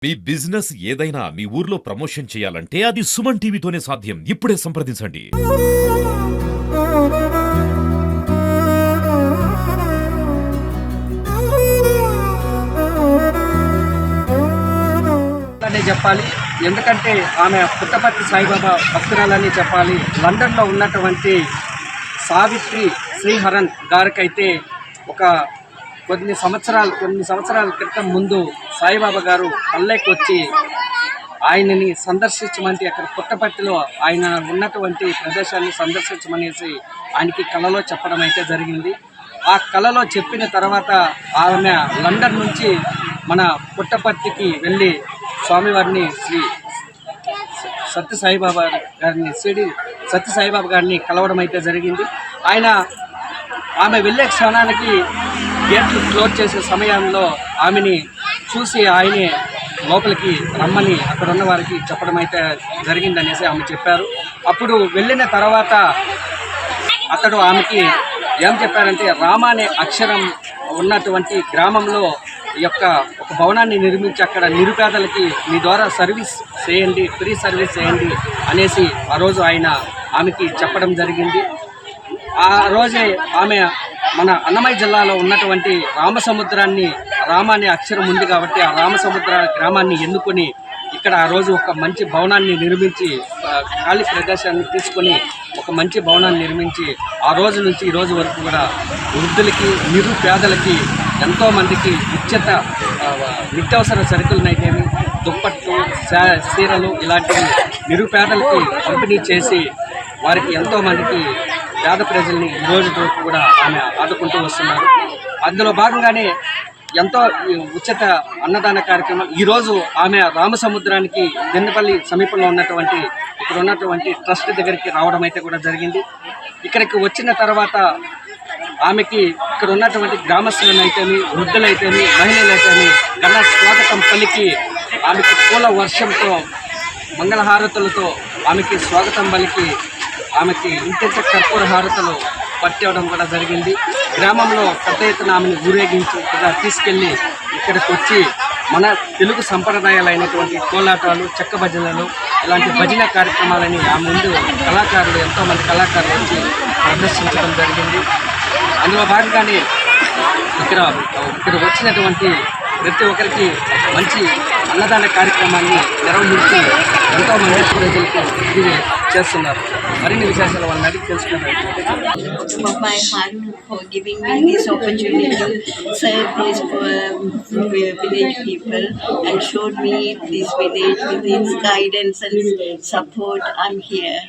మీ business ఏదైనా మీ ఊర్లో promotion చేయాలంటే అది సుమన్ టీవీతోనే సాధ్యం. ఇప్పుడే సంప్రదించండి. చెప్పాలి, ఎందుకంటే ఆమె పుట్టపర్తి సాయిబాబా భక్తురాలని చెప్పాలి. లండన్లో ఉన్నటువంటి సావిత్రి శ్రీహరన్ గారికైతే కొన్ని సంవత్సరాల క్రితం ముందు సాయిబాబా గారు పల్లెకి వచ్చి ఆయనని సందర్శించమని, అక్కడ పుట్టపర్తిలో ఆయన ఉన్నటువంటి ప్రదేశాన్ని సందర్శించమనేసి ఆయనకి కలలో చెప్పడం అయితే జరిగింది. ఆ కలలో చెప్పిన తర్వాత ఆమె లండన్ నుంచి మన పుట్టపర్తికి వెళ్ళి స్వామివారిని శ్రీ సత్యసాయిబాబా గారిని కలవడం అయితే జరిగింది. ఆమె వెళ్ళే క్షణానికి గేట్లు క్లోజ్ చేసే సమయంలో ఆమెని చూసి ఆయనే లోపలికి రమ్మని అక్కడ ఉన్న వారికి చెప్పడం అయితే జరిగిందనేసి ఆమె చెప్పారు. అప్పుడు వెళ్ళిన తర్వాత అతడు ఆమెకి ఏం చెప్పారంటే, రామ అనే అక్షరం ఉన్నటువంటి గ్రామంలో ఒక భవనాన్ని నిర్మించి అక్కడ నిరుపేదలకి మీ ద్వారా సర్వీస్ చేయండి, ఫ్రీ సర్వీస్ చేయండి అనేసి ఆ రోజు ఆమెకి చెప్పడం జరిగింది. ఆ రోజే ఆమె మన అన్నమయ్య జిల్లాలో ఉన్నటువంటి రామసముద్రాన్ని, రామ అనే అక్షరం ఉంది కాబట్టి ఆ రామసముద్ర గ్రామాన్ని ఎన్నుకొని ఇక్కడ ఆ రోజు ఒక మంచి భవనాన్ని నిర్మించి, ఖాళీ ప్రదేశాన్ని తీసుకొని ఒక మంచి భవనాన్ని నిర్మించి ఆ రోజు నుంచి ఈ రోజు వరకు కూడా వృద్ధులకి, నిరుపేదలకి, ఎంతోమందికి ఉచిత నిత్యావసర సరుకులనైతేమి, దుప్పట్లు, చీరలు ఇలాంటివి నిరుపేదలకి పంపిణీ చేసి వారికి ఎంతోమందికి పేద ప్రజల్ని ఈ రోజు వరకు కూడా ఆమె ఆదుకుంటూ వస్తున్నారు. అందులో భాగంగానే ఎంతో ఉచిత అన్నదాన కార్యక్రమం ఈరోజు ఆమె రామసముద్రానికి దిన్నపల్లి సమీపంలో ఇక్కడ ఉన్నటువంటి ట్రస్ట్ దగ్గరికి రావడం అయితే కూడా జరిగింది. ఇక్కడికి వచ్చిన తర్వాత ఆమెకి ఇక్కడ ఉన్నటువంటి గ్రామస్తులనైతేమి, వృద్ధులైతేమి, మహిళలైతేమి ఘన స్వాగతం పలికి ఆమెకి పూల వర్షంతో, మంగళహారతులతో ఆమెకి స్వాగతం పలికి ఆమెకి ఇంటింట కర్పూర హారతలు పట్టేయడం కూడా జరిగింది. గ్రామంలో పెద్ద ఎత్తున ఆమెను ఊరేగించి తీసుకెళ్ళి ఇక్కడికి వచ్చి మన తెలుగు సంప్రదాయాలైనటువంటి కోలాటాలు, చెక్క భజనలు, ఇలాంటి భజన కార్యక్రమాలని ఆ ముందు ఎంతోమంది కళాకారులు వచ్చి ప్రదర్శించడం జరిగింది. అందులో భాగంగానే ఇక్కడ వచ్చినటువంటి ప్రతి ఒక్కరికి మంచి అన్నదాన కార్యక్రమాన్ని నిర్వహించి ఎంతోమంది ప్రజలకు ఇది చేస్తున్నారు. మరిన్ని విశేషాలు వాళ్ళని అడిగి తెలుసుకున్నారు. My heart for giving me this opportunity to serve these village people and showed me this village with its guidance and support. I'm here.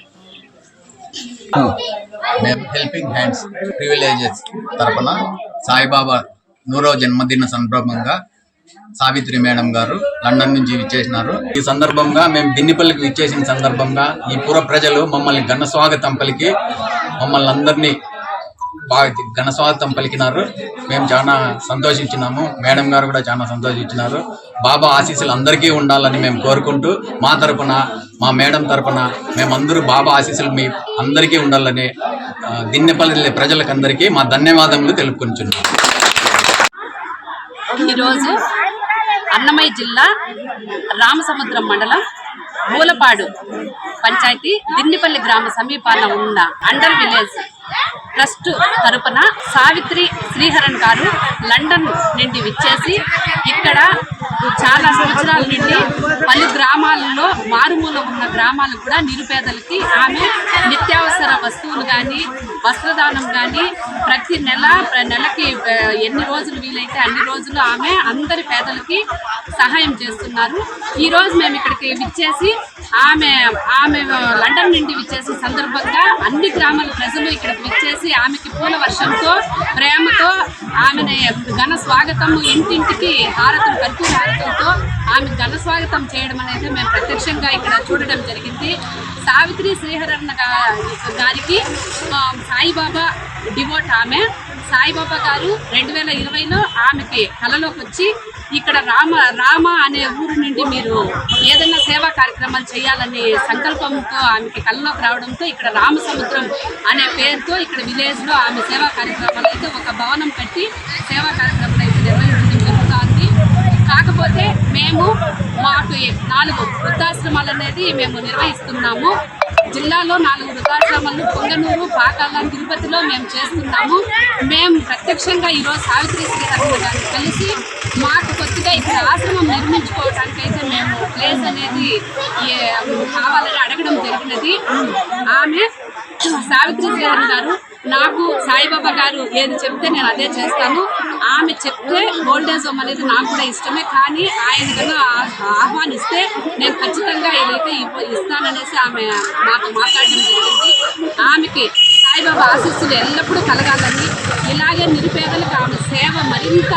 మేము హెల్పింగ్ హ్యాండ్స్ ప్రివిలేజెస్ తరపున సాయిబాబా 100వ జన్మదిన సందర్భంగా సావిత్రి మేడం గారు లండన్ నుంచి విచ్చేసినారు. ఈ సందర్భంగా మేము దిన్నిపల్లికి విచ్చేసిన సందర్భంగా ఈ పుర ప్రజలు మమ్మల్ని ఘన స్వాగతం పలికి మమ్మల్ని అందరినీ బాగా ఘన స్వాగతం పలికినారు. మేము చాలా సంతోషించినాము. మేడం గారు కూడా చాలా సంతోషించినారు. బాబా ఆశీస్సులు అందరికీ ఉండాలని మేము కోరుకుంటూ మా తరపున, మా మేడం తరపున మేమందరూ బాబా ఆశీస్సులు మీ అందరికీ ఉండాలని దిన్నెపల్లి ప్రజలకందరికీ మా ధన్యవాదములు తెలుపుకుంటున్నాం. ఈరోజు అన్నమయ్య జిల్లా రామసముద్రం మండలం మూలపాడు పంచాయతీ దిన్నిపల్లి గ్రామ సమీపాన ఉన్న అండర్ విలేజ్ ట్రస్ట్ తరపున సావిత్రి శ్రీహరన్ గారు లండన్ నుండి విచ్చేసి ఇక్కడ చాలా సంవత్సరాల నుండి పలు గ్రామాలలో, మారుమూల ఉన్న గ్రామాలు కూడా నిరుపేదలకి ఆమె నిత్యావసర వస్తువులు కానీ, వస్త్రదానం కానీ ప్రతి నెలకి ఎన్ని రోజులు వీలైతే అన్ని రోజులు ఆమె అందరి పేదలకి సహాయం చేస్తున్నారు. ఈరోజు మేము ఇక్కడికి విచ్చేసి ఆమె లండన్ నుండి విచ్చేసే సందర్భంగా అన్ని గ్రామాల ప్రజలు ఇక్కడికి విచ్చేసి ఆమెకి పూల వర్షంతో, ప్రేమతో ఆమెని ఘన స్వాగతం, ఇంటింటికి హారతులు, కర్పూర హారతులతో ఆమె ఘన స్వాగతం చేయడం అనేది మేము ప్రత్యక్షంగా ఇక్కడ చూడడం జరిగింది. సావిత్రి శ్రీహరన్ గారికి సాయిబాబా డివోట్. సాయిబాబా గారు 2020లో ఆమెకి కలలోకి వచ్చి ఇక్కడ రామ అనే ఊరు నుండి మీరు ఏదైనా సేవా కార్యక్రమాలు చేయాలనే సంకల్పంతో ఆమెకి కలలోకి రావడంతో ఇక్కడ రామసముద్రం అనే పేరుతో ఇక్కడ విలేజ్లో ఆమె సేవా కార్యక్రమాలు అయితే ఒక భవనం కట్టి సేవా కార్యక్రమాలు అయితే నిర్వహించడం జరుగుతుంది. కాకపోతే మేము మాకు 4 వృద్ధాశ్రమాలు అనేది మేము నిర్వహిస్తున్నాము. జిల్లాలో 4 వృద్ధాశ్రమాలు పొంగనూరు, పాకాల, తిరుపతిలో మేము చేస్తున్నాము. మేము ప్రత్యక్షంగా ఈరోజు సావిత్రి శ్రీహరణ గారిని కలిసి మాకు కొద్దిగా ఇక్కడ ఆశ్రమం నిర్మించుకోవడానికైతే మేము ప్లేస్ అనేది కావాలని అడగడం జరిగినది. ఆమె సావిత్రి శ్రీహరణ గారు నాకు సాయిబాబా గారు ఏది చెప్తే నేను అదే చేస్తాను. ఆమె చెప్తే ఓల్డేజ్ హోమ్ అనేది నాకు కూడా ఇష్టమే, కానీ ఆయన కన్నా ఆహ్వానిస్తే నేను ఖచ్చితంగా ఏదైతే ఇస్తాననేసి ఆమె నాతో మాట్లాడడం జరిగింది. ఆమెకి సాయిబాబా ఆశీస్సులు ఎల్లప్పుడూ కలగాలని, ఇలాగే నిరుపేదలకు ఆమె సేవ మరింత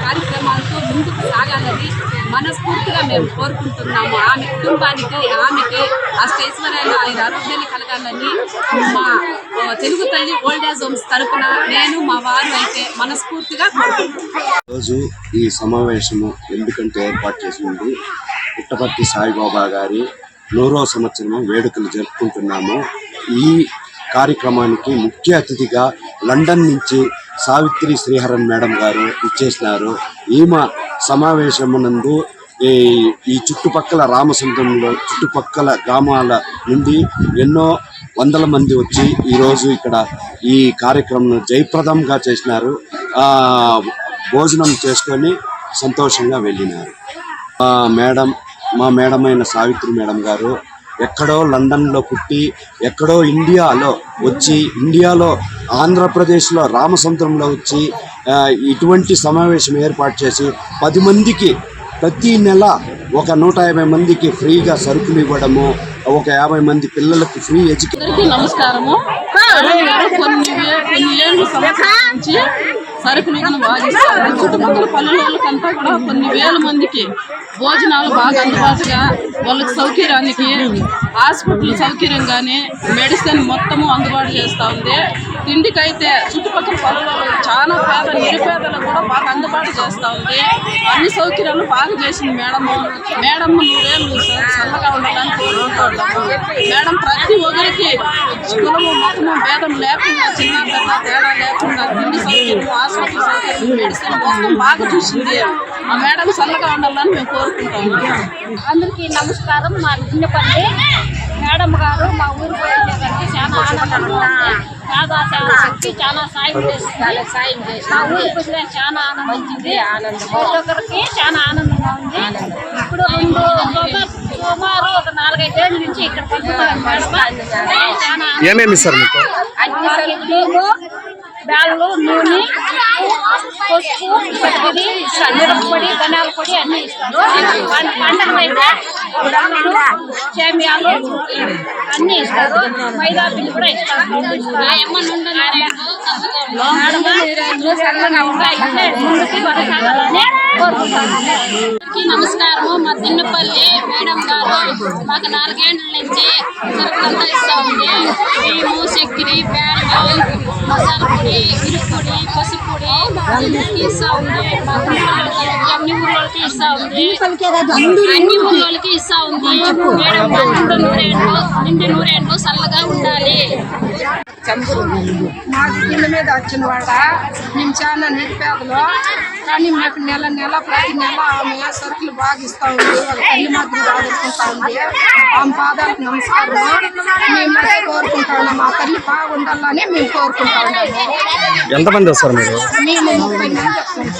కార్యక్రమాలతో ముందుకు సాగాలని మనస్ఫూర్తిగా మేము కోరుకుంటున్నాము. ఆమె కుటుంబానికి, ఆమెకి అష్టైశ్వర్యాలు, ఆయన ఆరోగ్యాలు కలగాలని మా తెలుగు తల్లి ఓల్డేజ్ హోమ్స్ తరపున నేను మా వారు అయితే మనస్ఫూర్తిగా కోరుకుంటున్నాను. రోజు ఈ సమావేశము ఎందుకంటే ఏర్పాటు చేసింది, పుట్టపర్తి సాయిబాబా గారి 100వ సంవత్సరం వేడుకలు జరుపుకుంటున్నాము. ఈ కార్యక్రమానికి ముఖ్య అతిథిగా లండన్ నుంచి సావిత్రి శ్రీహరన్ మేడం గారు ఇచ్చేసినారు. ఈమె సమావేశమునందు ఈ చుట్టుపక్కల రామసముద్రంలో చుట్టుపక్కల గ్రామాల నుండి ఎన్నో వందల మంది వచ్చి ఈరోజు ఇక్కడ ఈ కార్యక్రమం జయప్రదంగా చేసినారు. భోజనం చేసుకొని సంతోషంగా వెళ్ళినారు. మా మేడం అయిన సావిత్రి మేడం గారు ఎక్కడో లండన్లో పుట్టి ఎక్కడో ఇండియాలో వచ్చి, ఇండియాలో ఆంధ్రప్రదేశ్లో రామసముద్రంలో వచ్చి ఇటువంటి సమావేశం ఏర్పాటు చేసి 10 మందికి ప్రతి నెల ఒక 150 మందికి ఫ్రీగా సరుకులు ఇవ్వడము, ఒక 50 మంది పిల్లలకు ఫ్రీ ఎడ్యుకేషన్. నమస్కారము. కొన్ని ఏళ్ళు సంవత్సరాల నుంచి సరుకులు బాగిస్తారు. చుట్టుపక్కల పల్లెలకంతా కూడా కొన్ని వేల మందికి భోజనాలు బాగా అందుబాటుగా, వాళ్ళకి సౌకర్యానికి హాస్పిటల్ సౌకర్యం కానీ మెడిసిన్ మొత్తము అందుబాటు చేస్తూ ఉంది. తిండికైతే చుట్టుపక్కల పల్లెలలో చాలా నిరుపేదలకు కూడా బాగా అందుబాటు చేస్తూ ఉంది. అన్ని సౌకర్యాలు బాగా చేసింది మేడము. 100 ఏళ్ళు చల్లగా ఉండాలని కోరుకుంటున్నాము. మేడం ప్రతి ఒక్కరికి కులము మతము భేదం లేకుండా, చిన్న పెద్ద తేడా లేకుండా తిండి సౌకర్యం, హాస్పిటల్ సౌకర్యం, మెడిసిన్ మొత్తం బాగా చూసింది. ఆ మేడం చల్లగా ఉండాలని మేము కోరుకుంటాము. అందరికీ నమస్కారం. మా దిన్నపల్లి మేడం గారు మా ఊరు పోయేదానికి చాలా ఆనందంగా ఉంది. శక్తి చాలా సాయం చేసింది. మా ఊరికి వచ్చిన చాలా ఆనందం వచ్చింది. ఒక్కొక్కరికి చాలా ఆనందంగా ఉంది. ఇప్పుడు సుమారు ఒక 4-5 ఏళ్ళ నుంచి ఇక్కడ ఏమేమి ఇస్తారు మీకు? బ్యాళ్ళు, నూనె, పసుపు, పచ్చిమిరి, మిరపపొడి, ధనియాల పొడి అన్నీ ఇస్తారు. పండుగ అయితే సేమియాలు అన్నీ ఇస్తారు. మైదా పిండి కూడా ఇస్తారు. నమస్కారము. మా దిన్నపల్లి మేడం గారు మాకు 4 ఏళ్ళ నుంచి సరుకులంతా ఇస్తా ఉంది. మేము చక్కెర, బ్యాళ్ళు, మసాలా పొడి, ఇరుపొడి, పసుపు పొడి ఇస్తా ఉంది. అన్ని ఊళ్ళకి ఇస్తా ఉంది. అన్ని ఊళ్ళకి ఇస్తా ఉంది. మేడం నిండి 100 ఏళ్ళు చల్లగా ఉండాలి. మాది ఇళ్ళ మీద వచ్చిన వాడ, మేము చాలా నిరుపేదలు, కానీ మాకు నెల ప్రతి నెల ఆమె సరుకులు బాగా ఇస్తూ ఉంది. వాళ్ళ తల్లి మాత్రం ఆదుకుంటా ఉంది. ఆమె పాదాలకు నమస్కారం. మేము అదే కోరుకుంటాము. మా తల్లి బాగుండాలని మేము కోరుకుంటా ఉన్నాము. ఎంతమంది వస్తారు మీరు? మేము 30 మంది వస్తున్నాము.